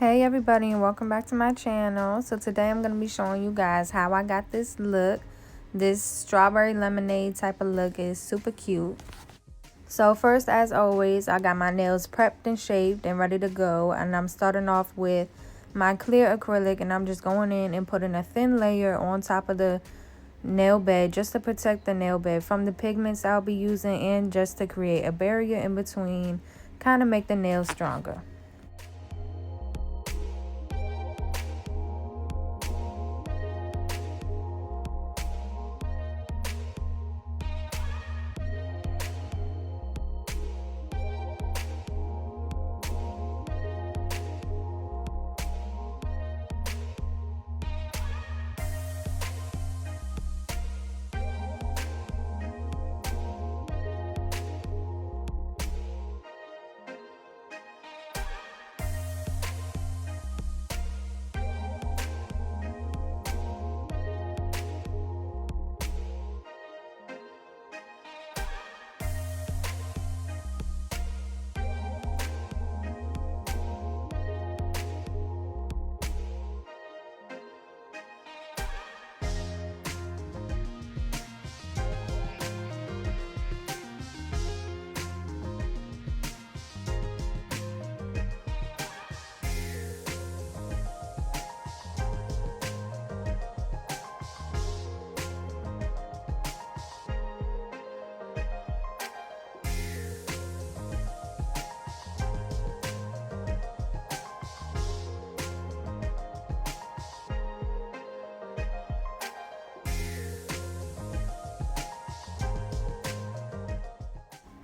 Hey everybody, and welcome back to my channel. So today I'm going to be showing you guys how I got this look. This strawberry lemonade type of look is super cute. So first, as always, I got my nails prepped and shaved and ready to go, and I'm starting off with my clear acrylic, and I'm just going in and putting a thin layer on top of the nail bed just to protect the nail bed from the pigments I'll be using, and just to create a barrier in between, kind of make the nails stronger.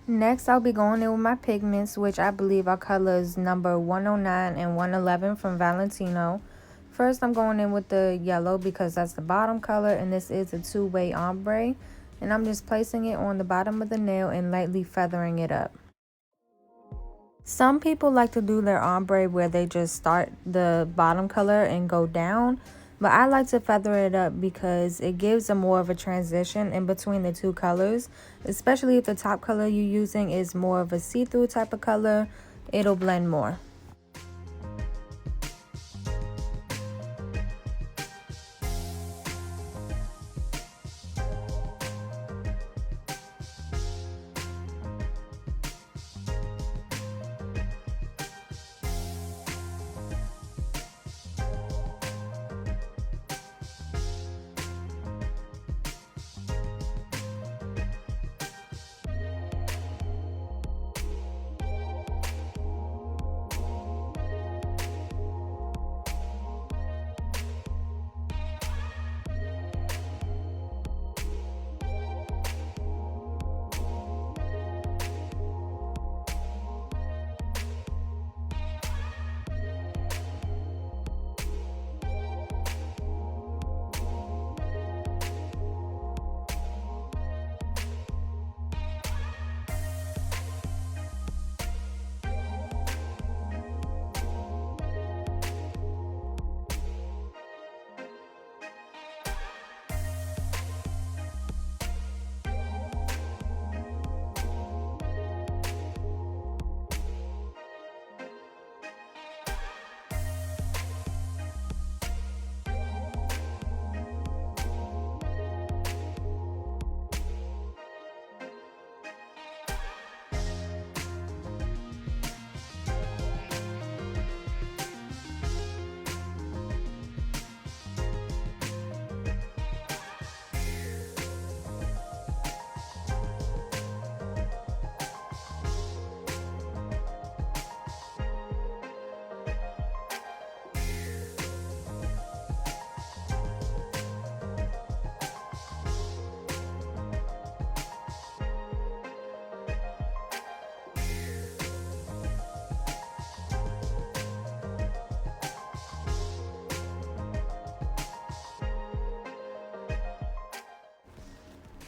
Next, I'll be going in with my pigments, which I believe are colors number 109 and 111 from Valentino. First, I'm going in with the yellow because that's the bottom color, and this is a two-way ombre. And I'm just placing it on the bottom of the nail and lightly feathering it up. Some people like to do their ombre where they just start the bottom color and go down. But I like to feather it up because it gives a more of a transition in between the two colors. Especially if the top color you're using is more of a see-through type of color, it'll blend more.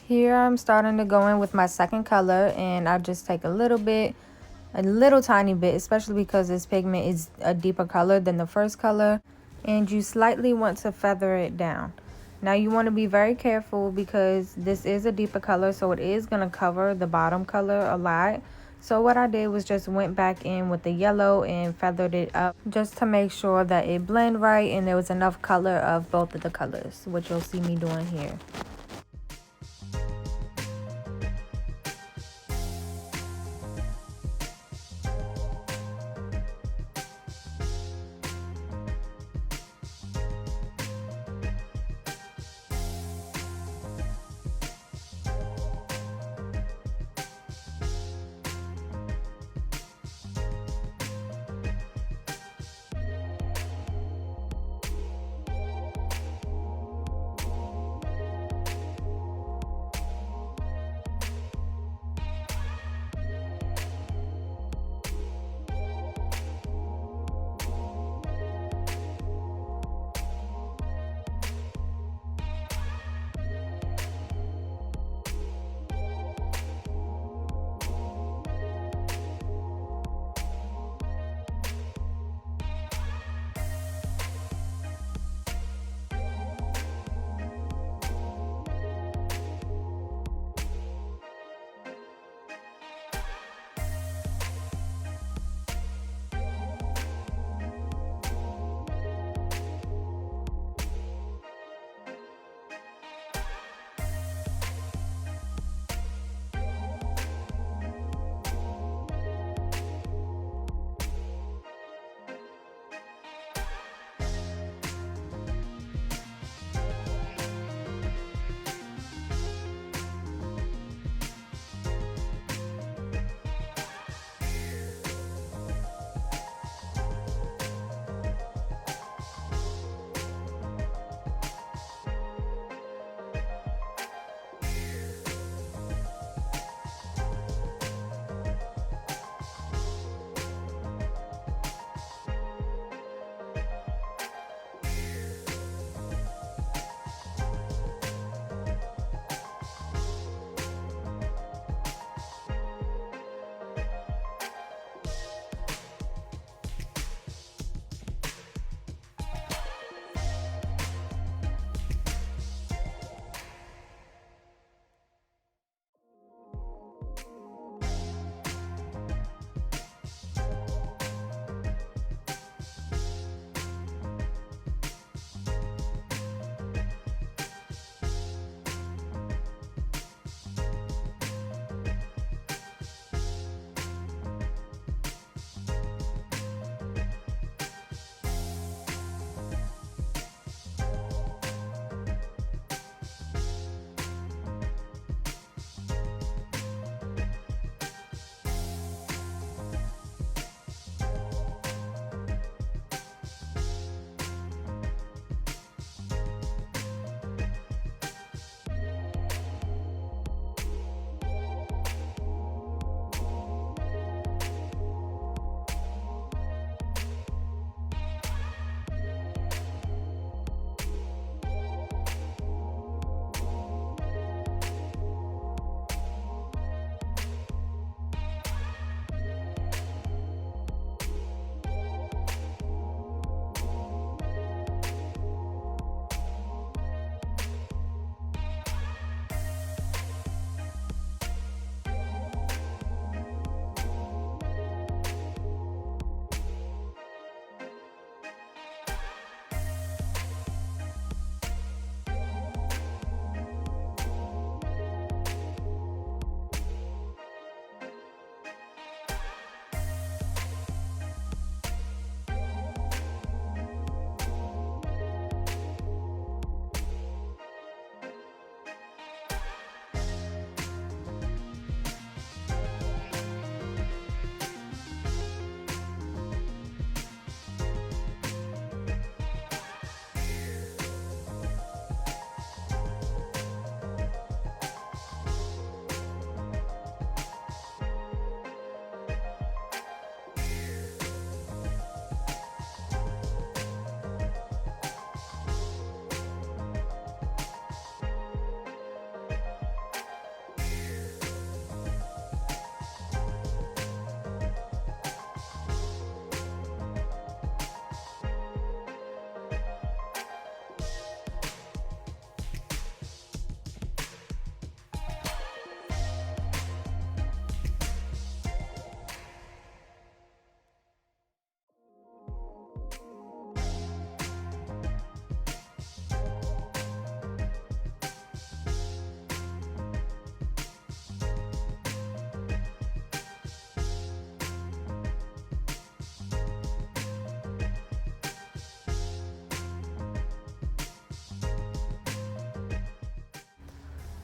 Here I'm starting to go in with my second color, and I just take a little tiny bit, especially because this pigment is a deeper color than the first color, and you slightly want to feather it down. Now you want to be very careful because this is a deeper color, so it is going to cover the bottom color a lot. So what I did was just went back in with the yellow and feathered it up just to make sure that it blend right and there was enough color of both of the colors, which you'll see me doing here.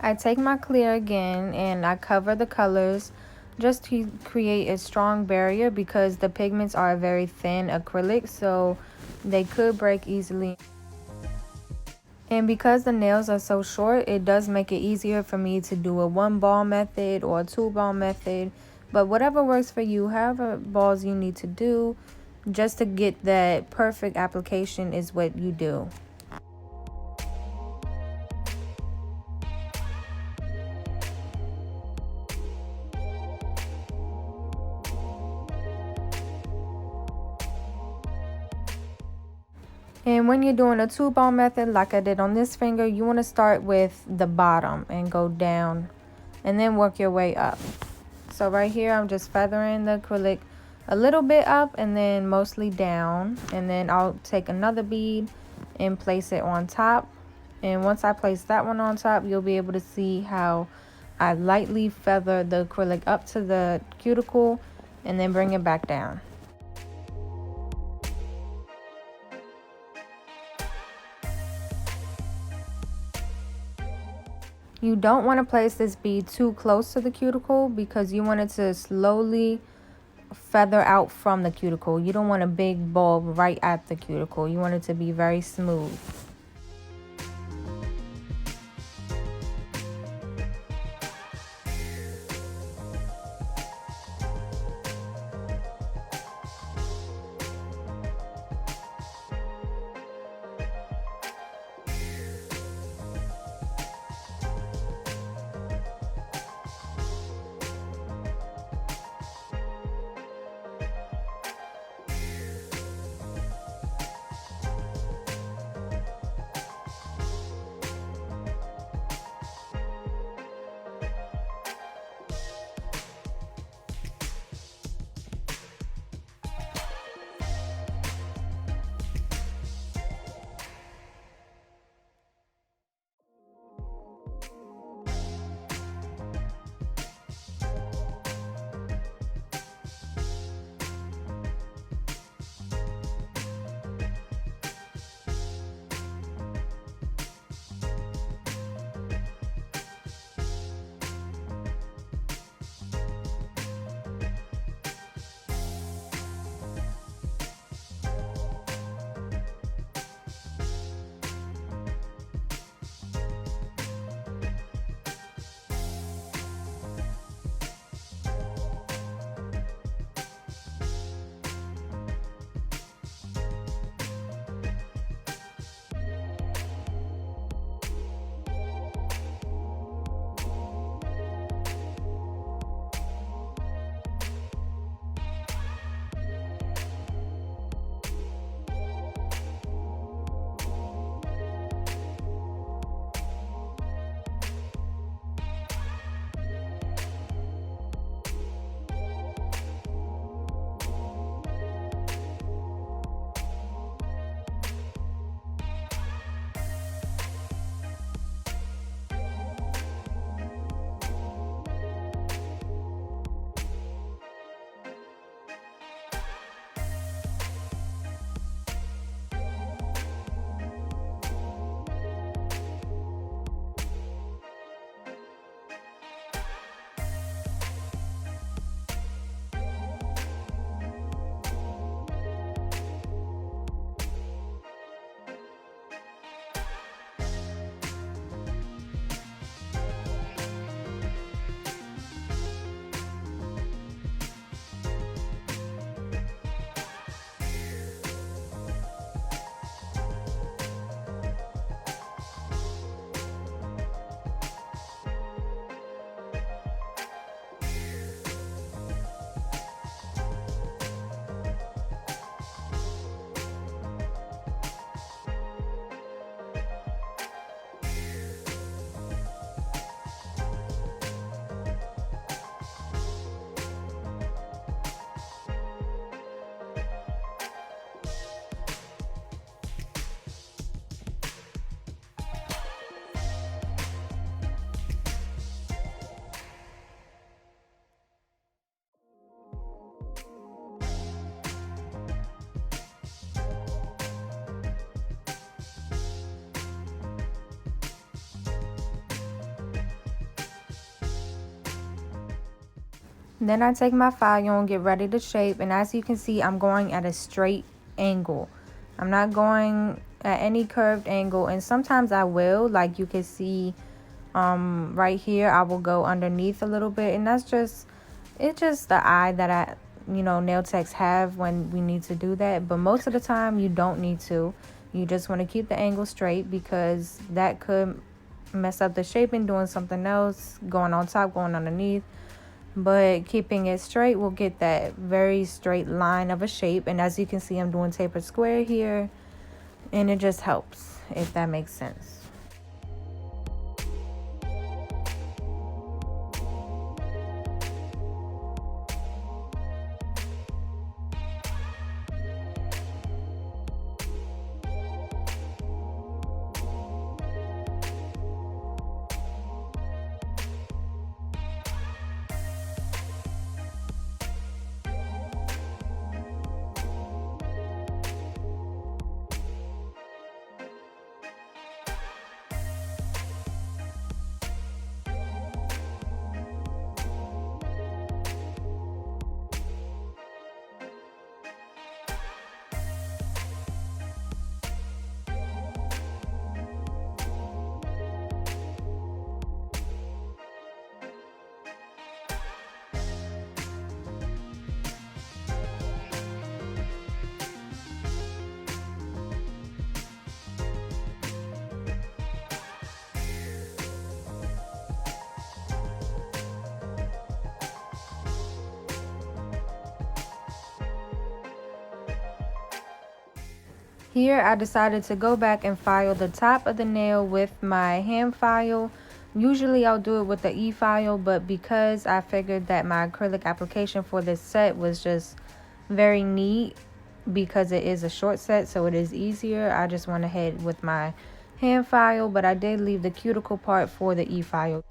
I take my clear again and I cover the colors just to create a strong barrier because the pigments are a very thin acrylic, so they could break easily. And because the nails are so short, it does make it easier for me to do a 1 ball method or a 2 ball method. But whatever works for you, however balls you need to do, just to get that perfect application is what you do. And when you're doing a 2 ball method, like I did on this finger, you want to start with the bottom and go down and then work your way up. So right here, I'm just feathering the acrylic a little bit up and then mostly down. And then I'll take another bead and place it on top. And once I place that one on top, you'll be able to see how I lightly feather the acrylic up to the cuticle and then bring it back down. You don't want to place this bead too close to the cuticle because you want it to slowly feather out from the cuticle. You don't want a big bulb right at the cuticle. You want it to be very smooth. Then I take my file and get ready to shape, and as you can see, I'm going at a straight angle. I'm not going at any curved angle, and sometimes I will, like you can see right here, I will go underneath a little bit, and it's just the eye that nail techs have when we need to do that. But most of the time you don't need to. You just want to keep the angle straight, because that could mess up the shaping doing something else, going on top, going underneath. But keeping it straight will get that very straight line of a shape. And as you can see, I'm doing tapered square here, and it just helps, if that makes sense. Here I decided to go back and file the top of the nail with my hand file. Usually I'll do it with the e-file, but because I figured that my acrylic application for this set was just very neat, because it is a short set, so it is easier, I just went ahead with my hand file, but I did leave the cuticle part for the e-file.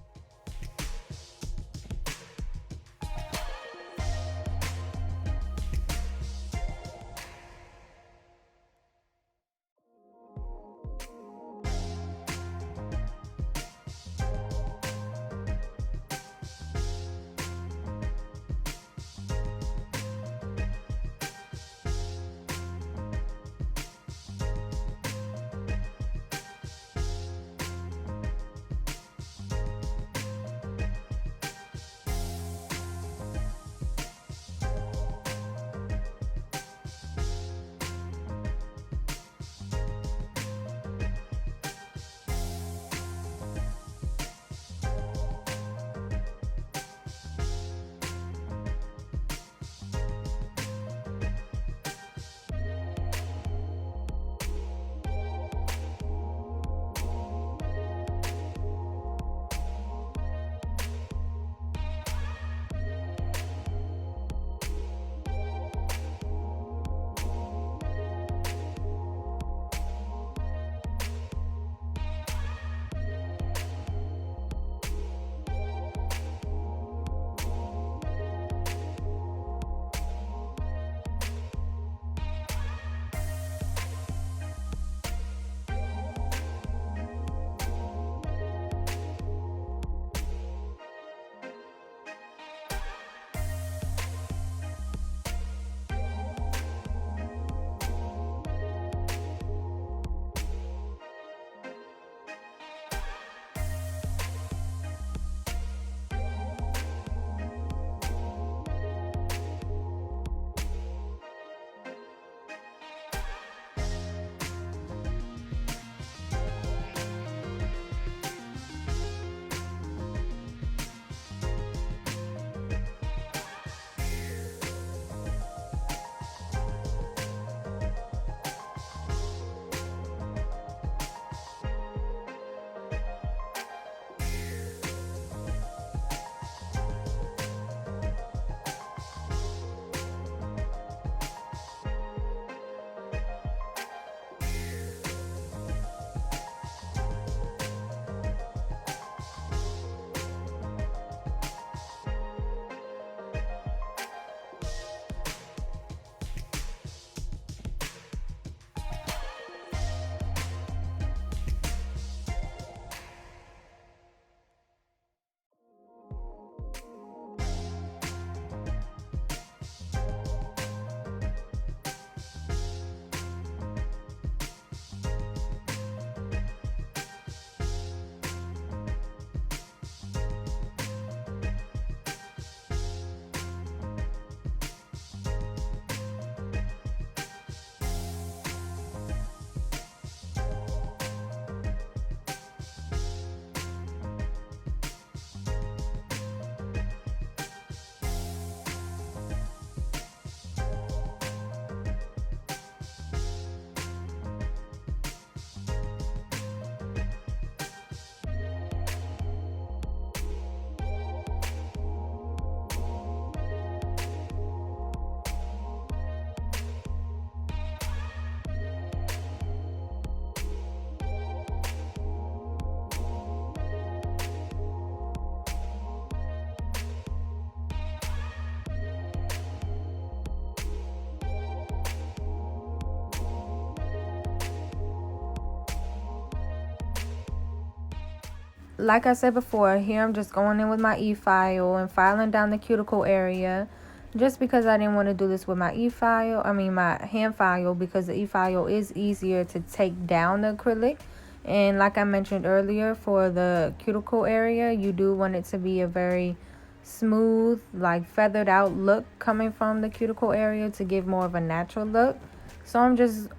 like I said before, here I'm just going in with my e-file and filing down the cuticle area, just because I didn't want to do this with my my hand file, because the e-file is easier to take down the acrylic. And like I mentioned earlier, for the cuticle area, you do want it to be a very smooth, like feathered out look coming from the cuticle area to give more of a natural look. So I'm just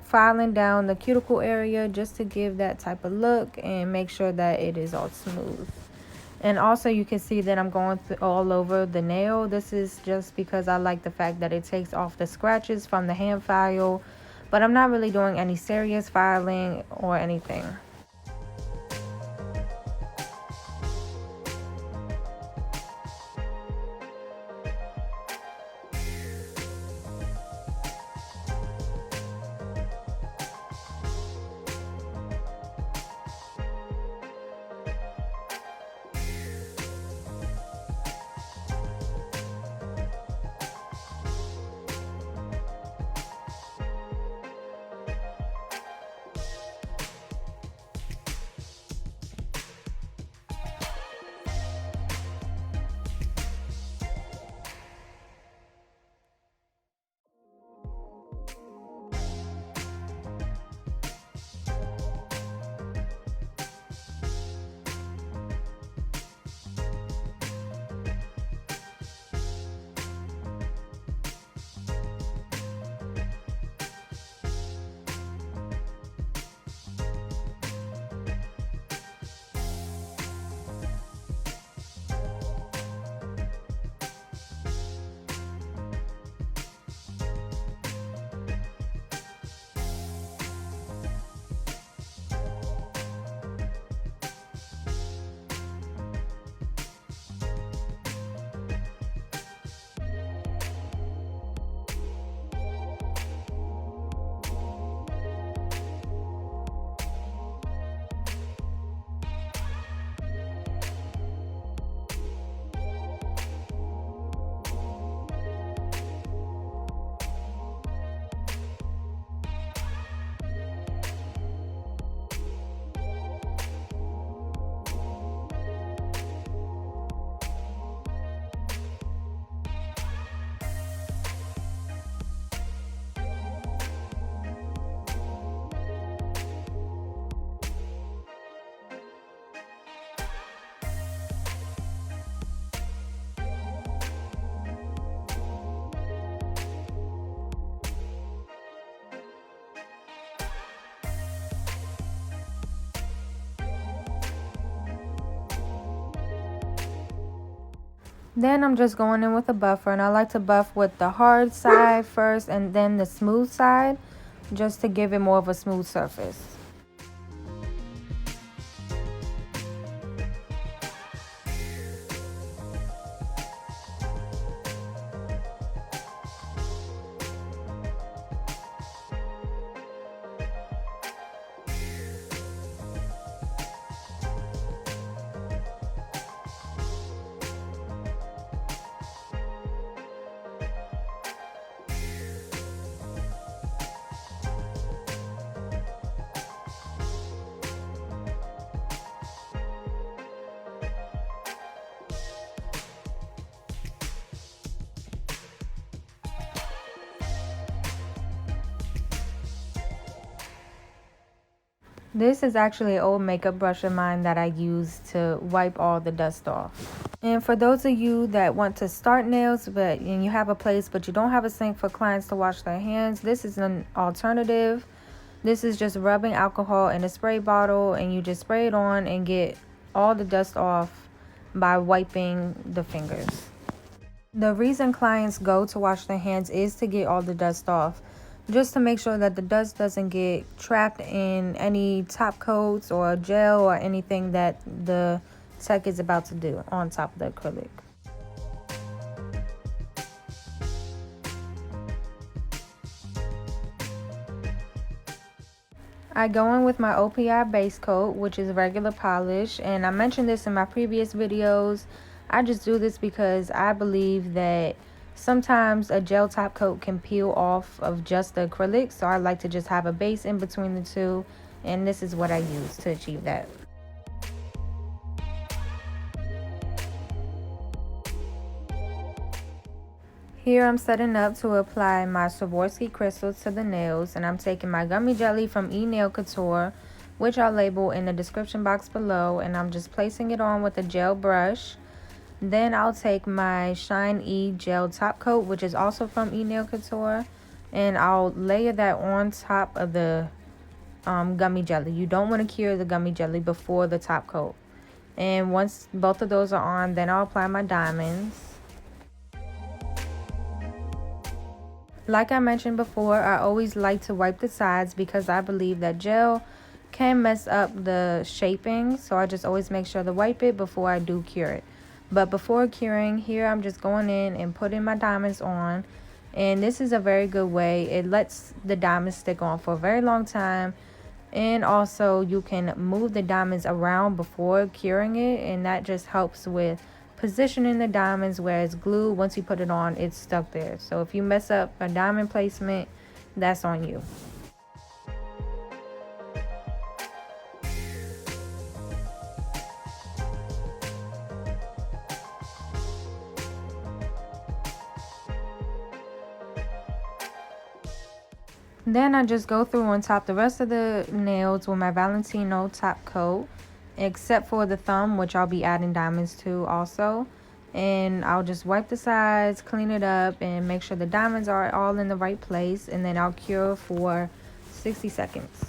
filing down the cuticle area just to give that type of look and make sure that it is all smooth. And also you can see that I'm going all over the nail. This is just because I like the fact that it takes off the scratches from the hand file, but I'm not really doing any serious filing or anything. Then I'm just going in with a buffer, and I like to buff with the hard side first and then the smooth side, just to give it more of a smooth surface. This is actually an old makeup brush of mine that I use to wipe all the dust off. And for those of you that want to start nails and you have a place but you don't have a sink for clients to wash their hands, this is an alternative. This is just rubbing alcohol in a spray bottle, and you just spray it on and get all the dust off by wiping the fingers. The reason clients go to wash their hands is to get all the dust off, just to make sure that the dust doesn't get trapped in any top coats or gel or anything that the tech is about to do on top of the acrylic. I go in with my OPI base coat, which is regular polish, and I mentioned this in my previous videos. I just do this because I believe that sometimes a gel top coat can peel off of just the acrylic, so I like to just have a base in between the two, and this is what I use to achieve that. Here I'm setting up to apply my Swarovski crystals to the nails, and I'm taking my gummy jelly from Nail Couture, which I'll label in the description box below, and I'm just placing it on with a gel brush. Then I'll take my Shine E gel top coat, which is also from Nail Couture, and I'll layer that on top of the gummy jelly. You don't want to cure the gummy jelly before the top coat. And once both of those are on, then I'll apply my diamonds. Like I mentioned before, I always like to wipe the sides because I believe that gel can mess up the shaping. So I just always make sure to wipe it before I do cure it. But before curing, here I'm just going in and putting my diamonds on. And this is a very good way. It lets the diamonds stick on for a very long time. And also you can move the diamonds around before curing it. And that just helps with positioning the diamonds, whereas glue, once you put it on, it's stuck there. So if you mess up a diamond placement, that's on you. Then I just go through and top the rest of the nails with my Valentino top coat, except for the thumb, which I'll be adding diamonds to also. And I'll just wipe the sides, clean it up, and make sure the diamonds are all in the right place. And then I'll cure for 60 seconds.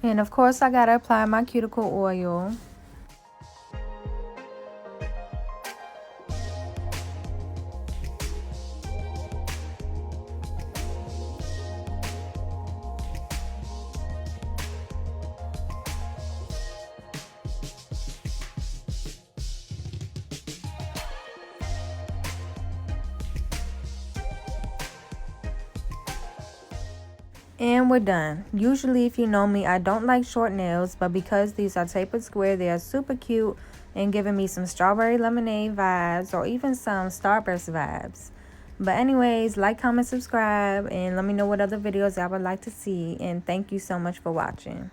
And of course, I gotta apply my cuticle oil. And we're done. Usually, if you know me, I don't like short nails, but because these are tapered square, they are super cute and giving me some strawberry lemonade vibes or even some Starburst vibes. But anyways, like, comment, subscribe, and let me know what other videos y'all would like to see. And thank you so much for watching.